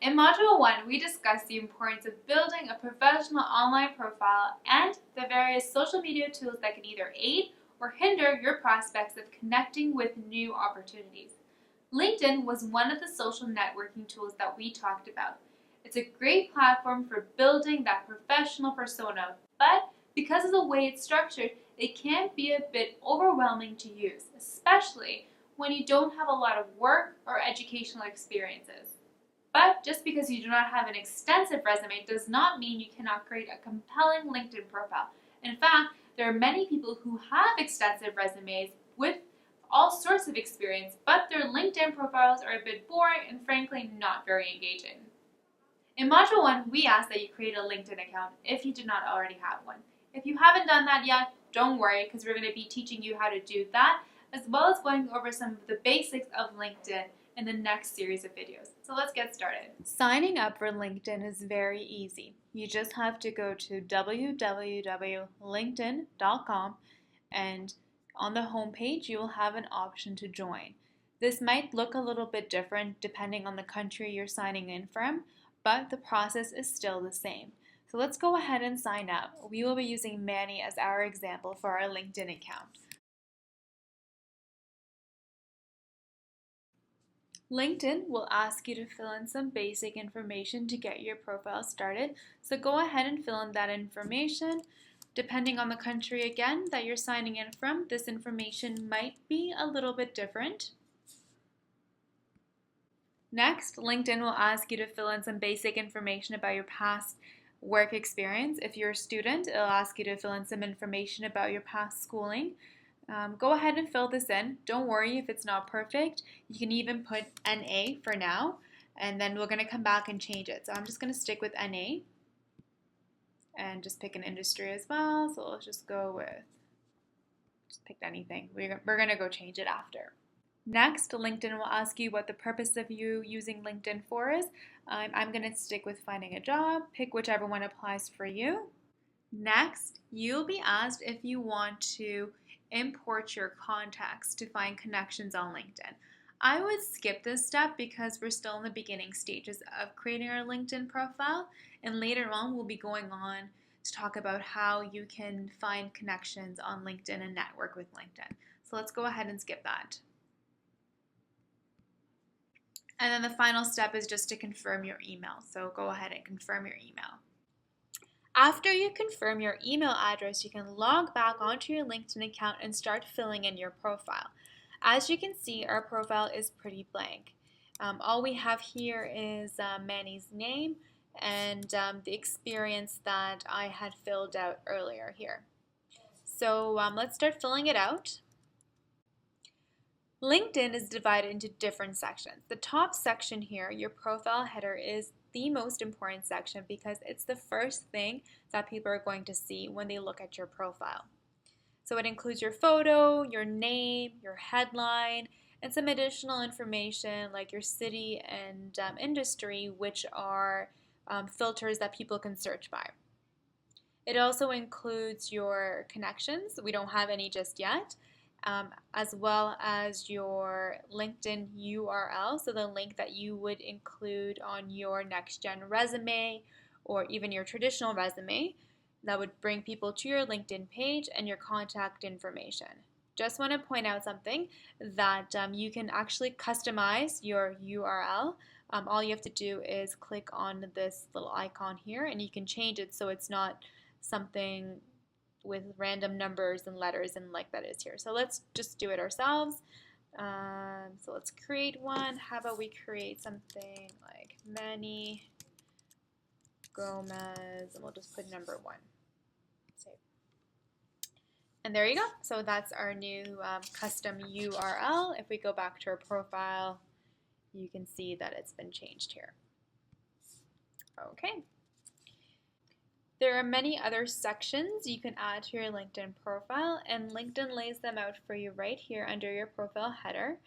In Module 1, we discussed the importance of building a professional online profile and the various social media tools that can either aid or hinder your prospects of connecting with new opportunities. LinkedIn was one of the social networking tools that we talked about. It's a great platform for building that professional persona, but because of the way it's structured, it can be a bit overwhelming to use, especially when you don't have a lot of work or educational experiences. But just because you do not have an extensive resume does not mean you cannot create a compelling LinkedIn profile. In fact, there are many people who have extensive resumes with all sorts of experience, but their LinkedIn profiles are a bit boring and frankly not very engaging. In Module 1, we asked that you create a LinkedIn account if you did not already have one. If you haven't done that yet, don't worry, because we're going to be teaching you how to do that, as well as going over some of the basics of LinkedIn in the next series of videos. So let's get started. Signing up for LinkedIn is very easy. You just have to go to www.linkedin.com, and on the home page you will have an option to join. This might look a little bit different depending on the country you're signing in from, but the process is still the same. So let's go ahead and sign up. We will be using Manny as our example for our LinkedIn account. LinkedIn will ask you to fill in some basic information to get your profile started. So go ahead and fill in that information. Depending on the country again that you're signing in from, this information might be a little bit different. Next, LinkedIn will ask you to fill in some basic information about your past work experience. If you're a student, it'll ask you to fill in some information about your past schooling. Go ahead and fill this in. Don't worry if it's not perfect. You can even put NA for now, and then we're going to come back and change it. So I'm just going to stick with NA and just pick an industry as well. So let's just go with, just pick anything. We're going to go change it after. Next, LinkedIn will ask you what the purpose of you using LinkedIn for is. I'm going to stick with finding a job. Pick whichever one applies for you. Next, you'll be asked if you want to import your contacts to find connections on LinkedIn. I would skip this step because we're still in the beginning stages of creating our LinkedIn profile, and later on we'll be going on to talk about how you can find connections on LinkedIn and network with LinkedIn. So let's go ahead and skip that. And then the final step is just to confirm your email. So go ahead and confirm your email. After you confirm your email address, you can log back onto your LinkedIn account and start filling in your profile. As you can see, our profile is pretty blank. All we have here is Manny's name and the experience that I had filled out earlier here. So let's start filling it out. LinkedIn is divided into different sections. The top section here, your profile header, is the most important section because it's the first thing that people are going to see when they look at your profile. So it includes your photo, your name, your headline, and some additional information like your city and industry, which are filters that people can search by. It also includes your connections. We don't have any just yet. As well as your LinkedIn URL, so the link that you would include on your NextGen resume or even your traditional resume that would bring people to your LinkedIn page, and your contact information. Just want to point out something that you can actually customize your URL. All you have to do is click on this little icon here and you can change it so it's not something with random numbers and letters and like that is here. So let's just do it ourselves. So let's create one. How about we create something like Manny Gomez, and we'll just put number 1. Save. And there you go. So that's our new custom URL. If we go back to our profile, you can see that it's been changed here. Okay. There are many other sections you can add to your LinkedIn profile, and LinkedIn lays them out for you right here under your profile header.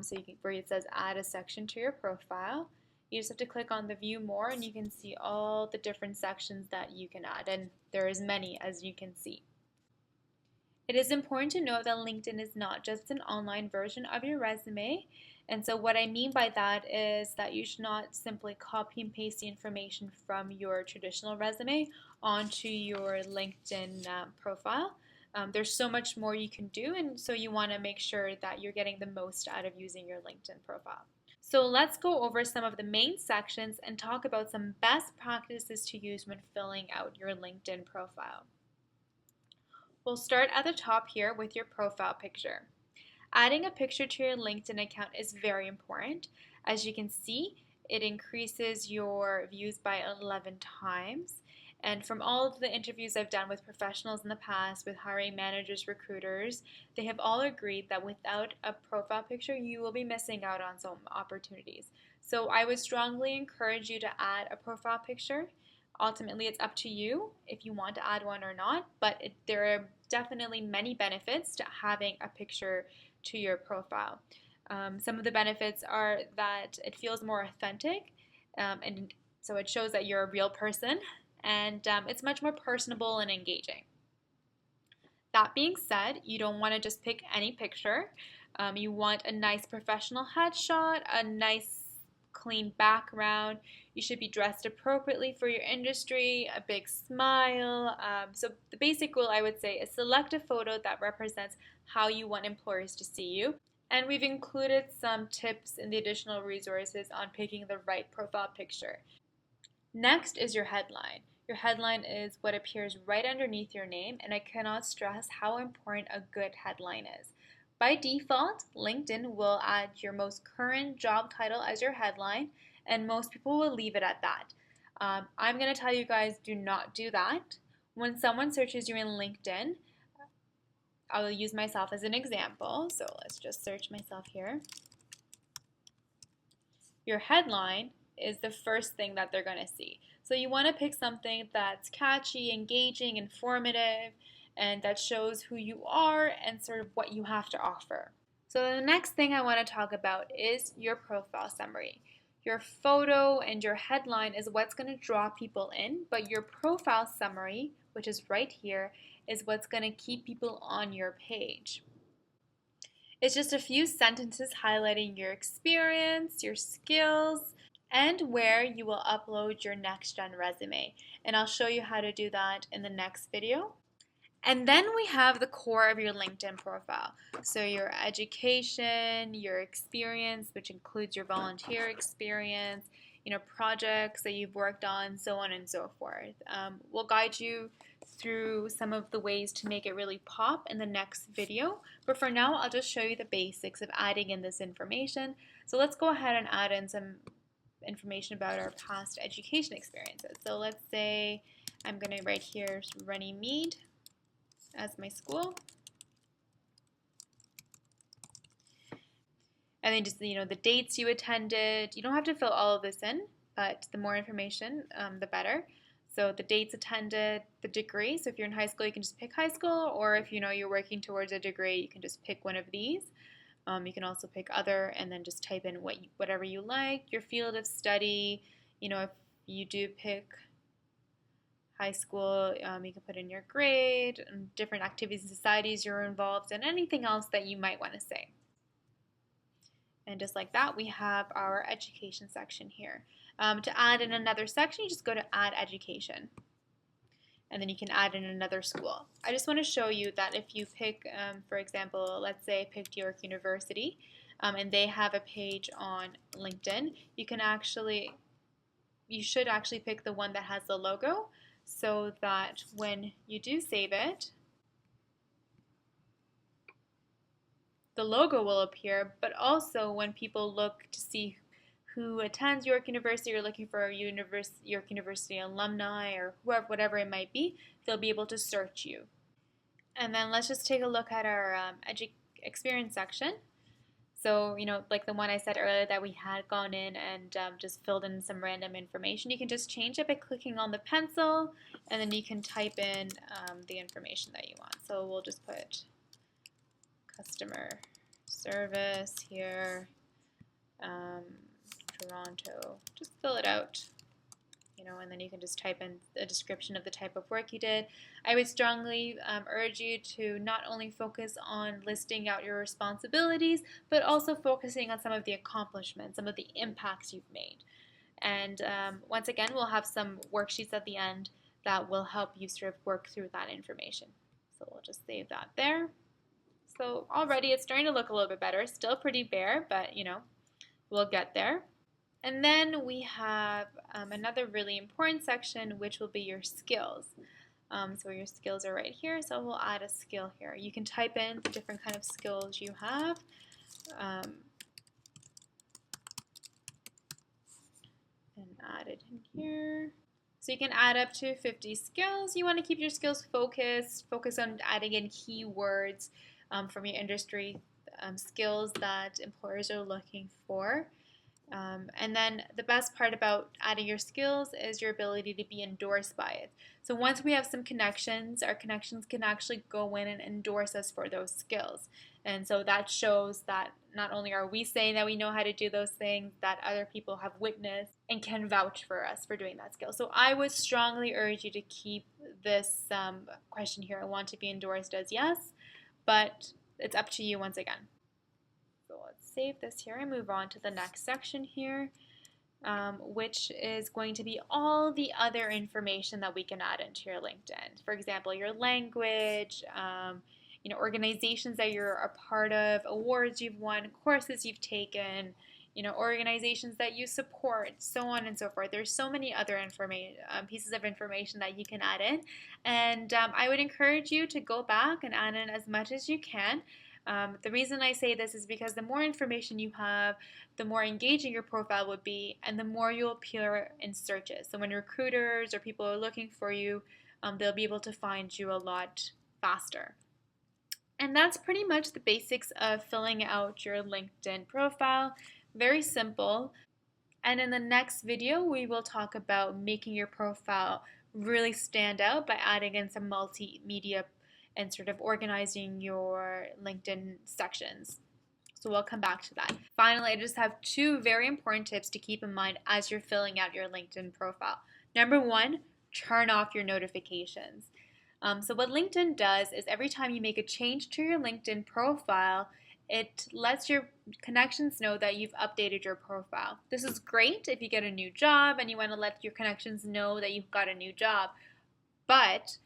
So you can, where it says add a section to your profile, you just have to click on the view more and you can see all the different sections that you can add, and there is many as you can see. It is important to note that LinkedIn is not just an online version of your resume. And so what I mean by that is that you should not simply copy and paste the information from your traditional resume onto your LinkedIn profile. There's so much more you can do, and so you want to make sure that you're getting the most out of using your LinkedIn profile. So let's go over some of the main sections and talk about some best practices to use when filling out your LinkedIn profile. We'll start at the top here with your profile picture. Adding a picture to your LinkedIn account is very important. As you can see, it increases your views by 11 times. And from all of the interviews I've done with professionals in the past, with hiring managers, recruiters, they have all agreed that without a profile picture, you will be missing out on some opportunities. So I would strongly encourage you to add a profile picture. Ultimately, it's up to you if you want to add one or not, but there are definitely many benefits to having a picture to your profile. Some of the benefits are that it feels more authentic, and so it shows that you're a real person, and it's much more personable and engaging. That being said, you don't want to just pick any picture. You want a nice professional headshot, a nice clean background. You should be dressed appropriately for your industry, a big smile. So the basic rule I would say is select a photo that represents how you want employers to see you. And we've included some tips in the additional resources on picking the right profile picture. Next is your headline. Your headline is what appears right underneath your name, and I cannot stress how important a good headline is. By default, LinkedIn will add your most current job title as your headline, and most people will leave it at that. I'm going to tell you guys, do not do that. When someone searches you in LinkedIn, I will use myself as an example. So let's just search myself here. Your headline is the first thing that they're going to see. So you want to pick something that's catchy, engaging, informative, and that shows who you are and sort of what you have to offer. So the next thing I want to talk about is your profile summary. Your photo and your headline is what's going to draw people in, but your profile summary, which is right here, is what's going to keep people on your page. It's just a few sentences highlighting your experience, your skills, and where you will upload your NextGen resume. And I'll show you how to do that in the next video. And then we have the core of your LinkedIn profile. So your education, your experience, which includes your volunteer experience, projects that you've worked on, so on and so forth. We'll guide you through some of the ways to make it really pop in the next video. But for now, I'll just show you the basics of adding in this information. So let's go ahead and add in some information about our past education experiences. So let's say I'm going to write here Runnymede as my school. And then just, the dates you attended. You don't have to fill all of this in, but the more information, the better. So the dates attended, the degree. So if you're in high school, you can just pick high school, or if you're working towards a degree, you can just pick one of these. You can also pick other and then just type in whatever you like. Your field of study, if you do pick high school, you can put in your grade, and different activities and societies you're involved in, anything else that you might want to say. And just like that, we have our education section here. To add in another section, you just go to Add Education. And then you can add in another school. I just want to show you that if you pick, for example, let's say I picked York University, and they have a page on LinkedIn, you should actually pick the one that has the logo, so that when you do save it, the logo will appear, but also when people look to see who attends York University or looking for a York University alumni or whatever it might be, they'll be able to search you. And then let's just take a look at our experience section. So, like the one I said earlier that we had gone in and just filled in some random information, you can just change it by clicking on the pencil, and then you can type in the information that you want. So we'll just put customer service here, Toronto, just fill it out. and then you can just type in a description of the type of work you did. I would strongly urge you to not only focus on listing out your responsibilities, but also focusing on some of the accomplishments, some of the impacts you've made. And once again, we'll have some worksheets at the end that will help you sort of work through that information. So we'll just save that there. So already it's starting to look a little bit better. Still pretty bare, but we'll get there. And then we have another really important section, which will be your skills. So your skills are right here, so we'll add a skill here. You can type in the different kind of skills you have. And add it in here. So you can add up to 50 skills. You want to keep your skills focused. Focus on adding in keywords from your industry, skills that employers are looking for. And then the best part about adding your skills is your ability to be endorsed by it. So once we have some connections, our connections can actually go in and endorse us for those skills. And so that shows that not only are we saying that we know how to do those things, that other people have witnessed and can vouch for us for doing that skill. So I would strongly urge you to keep this question here. I want to be endorsed as yes, but it's up to you once again. So let's save this here and move on to the next section here, which is going to be all the other information that we can add into your LinkedIn. For example, your language, organizations that you're a part of, awards you've won, courses you've taken, organizations that you support, so on and so forth. There's so many other pieces of information that you can add in, and I would encourage you to go back and add in as much as you can. The reason I say this is because the more information you have, the more engaging your profile would be, and the more you'll appear in searches. So when recruiters or people are looking for you, they'll be able to find you a lot faster. And that's pretty much the basics of filling out your LinkedIn profile. Very simple. And in the next video, we will talk about making your profile really stand out by adding in some multimedia and sort of organizing your LinkedIn sections. So we'll come back to that. Finally, I just have two very important tips to keep in mind as you're filling out your LinkedIn profile. Number one, turn off your notifications. So what LinkedIn does is every time you make a change to your LinkedIn profile, it lets your connections know that you've updated your profile. This is great if you get a new job and you want to let your connections know that you've got a new job. But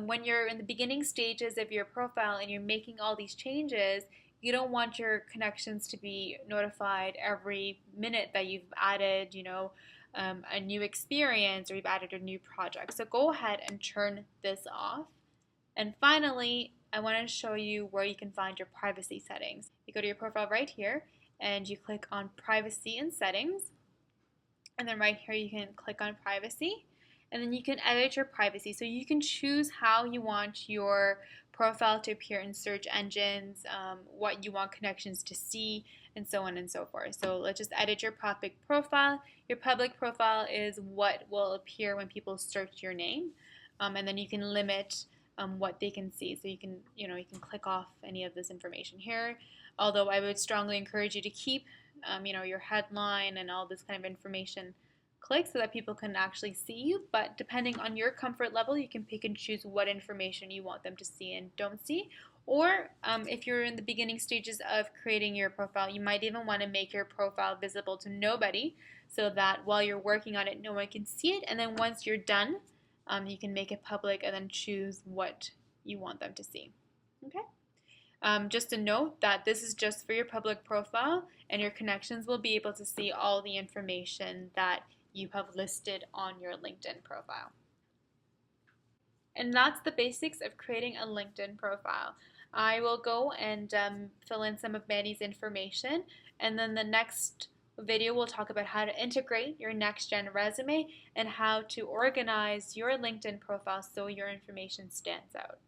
when you're in the beginning stages of your profile and you're making all these changes, you don't want your connections to be notified every minute that you've added, a new experience or you've added a new project. So go ahead and turn this off. And finally, I want to show you where you can find your privacy settings. You go to your profile right here and you click on privacy and settings. And then right here you can click on privacy. And then you can edit your privacy. So you can choose how you want your profile to appear in search engines, what you want connections to see, and so on and so forth. So let's just edit your public profile. Your public profile is what will appear when people search your name. And then you can limit what they can see. So you can click off any of this information here. Although I would strongly encourage you to keep, your headline and all this kind of information click so that people can actually see you, but depending on your comfort level, you can pick and choose what information you want them to see and don't see. Or if you're in the beginning stages of creating your profile, you might even want to make your profile visible to nobody so that while you're working on it, no one can see it. And then once you're done, you can make it public and then choose what you want them to see. Okay? Just a note that this is just for your public profile, and your connections will be able to see all the information that you have listed on your LinkedIn profile. And that's the basics of creating a LinkedIn profile. I will go and fill in some of Mandy's information, and then the next video we'll talk about how to integrate your NextGen resume and how to organize your LinkedIn profile so your information stands out.